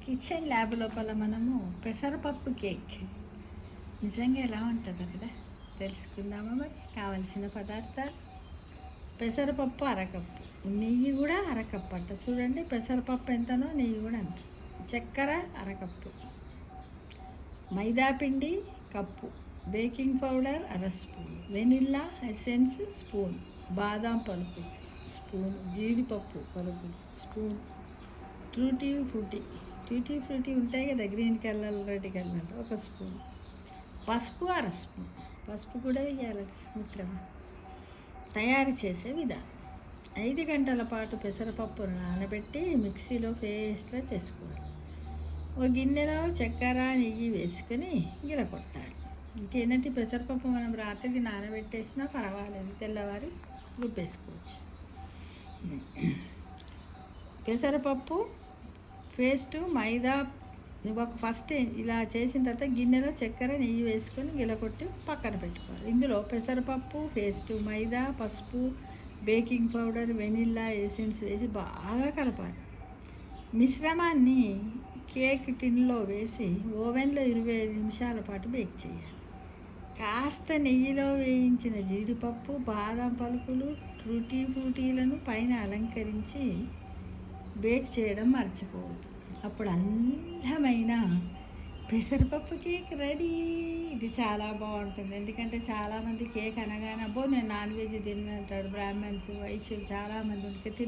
Kitchen lab లోపల మనము పెసరపప్పు కేక్ నిజంగా ఎలా ఉంటుందో కదా తెలుసుకుందామా. మరి కావలసిన పదార్థాలు: పెసరపప్పు అరకప్పు, నెయ్యి కూడా అరకప్పు అంట. చూడండి, పెసరపప్పు ఎంతనో నెయ్యి కూడా అంత. చక్కెర అరకప్పు, మైదాపిండి కప్పు, బేకింగ్ పౌడర్ అర స్పూన్, వెనిల్లా ఎసెన్స్ స్పూన్, బాదాం పలుకులు స్పూన్, జీడిపప్పు పలుకులు స్పూన్, టూటీ ఫ్రూటీ ఉంటాయి కదా, గ్రీన్ కలర్ రెడ్ కలర్ ఒక స్పూన్, పసుపు అర స్పూన్. పసుపు కూడా వేయాలి మిత్రమా. తయారు చేసే విధానం: 5 గంటల పాటు పెసరపప్పును నానబెట్టి మిక్సీలో పేస్ట్లా చేసుకోవాలి. ఒక గిన్నెలో చక్కెర నెయ్యి వేసుకొని గిలకొట్టాలి. ఇంకేంటంటే పెసరపప్పు మనం రాత్రికి నానబెట్టేసినా పర్వాలేదు, తెల్లవారి రుబ్బేసుకోవచ్చు. పెసరపప్పు పేస్టు, మైదా ఫస్ట్ ఇలా చేసిన తర్వాత గిన్నెలో చక్కెర నెయ్యి వేసుకొని గిలకొట్టి పక్కన పెట్టుకోవాలి. ఇందులో పెసరపప్పు పేస్టు, మైదా, పసుపు, బేకింగ్ పౌడర్, వెనిల్లా ఎసెన్స్ వేసి బాగా కలపాలి. మిశ్రమాన్ని కేక్ టిన్లో వేసి ఓవెన్లో 25 నిమిషాల పాటు బేక్ చేయాలి. కాస్త నెయ్యిలో వేయించిన జీడిపప్పు, బాదం పలుకులు, టూటీ ఫ్రూటీలను పైన అలంకరించి బేక్ చేయడం మర్చిపోవద్దు. అప్పుడు అందమైన పెసరపప్పు కేక్ రెడీ. ఇది చాలా బాగుంటుంది. ఎందుకంటే చాలామంది కేక్ అనగానే అబ్బో నేను నాన్ వెజ్ తినంటాడు. బ్రాహ్మణ్స్, వైశ్యులు చాలామంది ఉంటారు.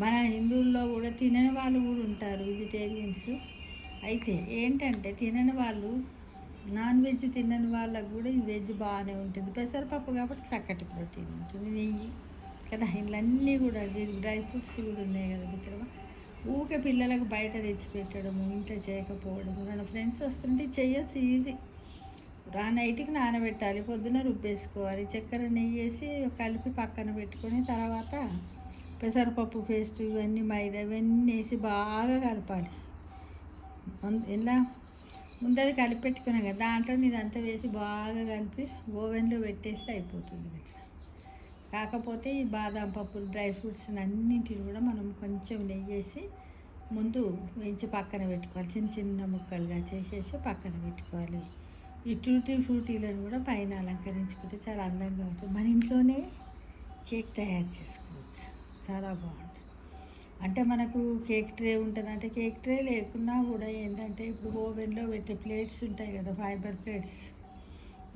మన హిందువుల్లో కూడా తినని వాళ్ళు కూడా ఉంటారు, వెజిటేరియన్స్. అయితే ఏంటంటే తినని వాళ్ళు, నాన్ వెజ్ తినని వాళ్ళకు కూడా ఈ వెజ్ బాగానే ఉంటుంది. పెసరపప్పు కాబట్టి చక్కటి ప్రోటీన్ ఉంటుంది, నెయ్యి కదా, ఇళ్ళన్నీ కూడా డ్రై ఫ్రూట్స్ కూడా ఉన్నాయి కదా మిత్రమా. ఊకే పిల్లలకు బయట తెచ్చిపెట్టడము, ఇంట్లో చేయకపోవడము. మన ఫ్రెండ్స్ వస్తుంటే చేయొచ్చు, ఈజీ. నైట్కి నానబెట్టాలి, పొద్దున రుబ్బేసుకోవాలి. చక్కెర నెయ్యి వేసి కలిపి పక్కన పెట్టుకొని తర్వాత పెసరపప్పు పేస్ట్ ఇవన్నీ మైదా ఇవన్నీ వేసి బాగా కలపాలి. ఇలా ముందది కలిపి పెట్టుకున్నాం కదా, దాంట్లో ఇదంతా వేసి బాగా కలిపి ఓవెన్లో పెట్టేస్తే అయిపోతుంది మిత్ర. కాకపోతే ఈ బాదం పప్పులు, డ్రై ఫ్రూట్స్ అన్నింటిని కూడా మనం కొంచెం నెయ్యి వేసి ముందు వేయించి పక్కన పెట్టుకోవాలి. చిన్న చిన్న ముక్కలుగా చేసేసి పక్కన పెట్టుకోవాలి. ఈ టూటీ ఫ్రూటీలను కూడా పైన అలంకరించుకుంటే చాలా అందంగా ఉంటుంది. మన ఇంట్లోనే కేక్ తయారు చేసుకోవచ్చు, చాలా బాగుంటుంది. అంటే మనకు కేక్ ట్రే ఉంటుంది. అంటే కేక్ ట్రే లేకున్నా కూడా ఏంటంటే ఇప్పుడు ఓవెన్లో పెట్టే ప్లేట్స్ ఉంటాయి కదా, ఫైబర్ ప్లేట్స్,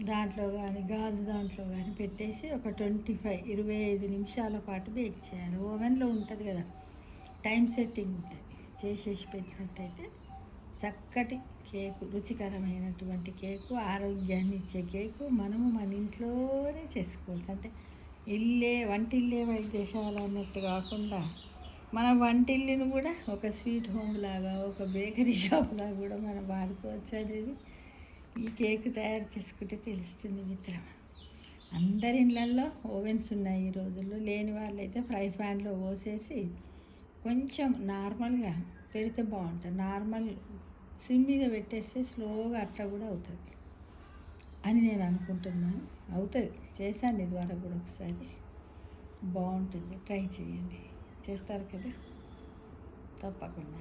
దాంట్లో కానీ గాజు దాంట్లో కానీ పెట్టేసి ఒక 25 నిమిషాల పాటు బేక్ చేయాలి. ఓవెన్లో ఉంటుంది కదా, టైం సెట్టింగ్ ఉంటుంది. చేసేసి పెట్టినట్టయితే చక్కటి కేకు, రుచికరమైనటువంటి కేకు, ఆరోగ్యాన్ని ఇచ్చే కేకు మనము మన ఇంట్లోనే చేసుకోవచ్చు. అంటే వంటిల్లే వైద్యశాల అన్నట్టు కాకుండా మన వంటిల్లుని కూడా ఒక స్వీట్ హోమ్ లాగా, ఒక బేకరీ షాప్ లాగా కూడా మనం వాడుకోవచ్చు అనేది ఈ కేక్ తయారు చేసుకుంటే తెలుస్తుంది మిత్రమా. అందరి ఇళ్ళల్లో ఓవెన్స్ ఉన్నాయి ఈ రోజుల్లో. లేని వాళ్ళైతే ఫ్రై ప్యాన్లో పోసేసి కొంచెం నార్మల్గా పెడితే బాగుంటుంది. నార్మల్ సిమ్ మీద పెట్టేస్తే స్లోగా అట్లా కూడా అవుతుంది అని నేను అనుకుంటున్నాను. అవుతుంది, చేశాను ఇదివరకు కూడా ఒకసారి. బాగుంటుంది, ట్రై చేయండి. చేస్తారు కదా తప్పకుండా.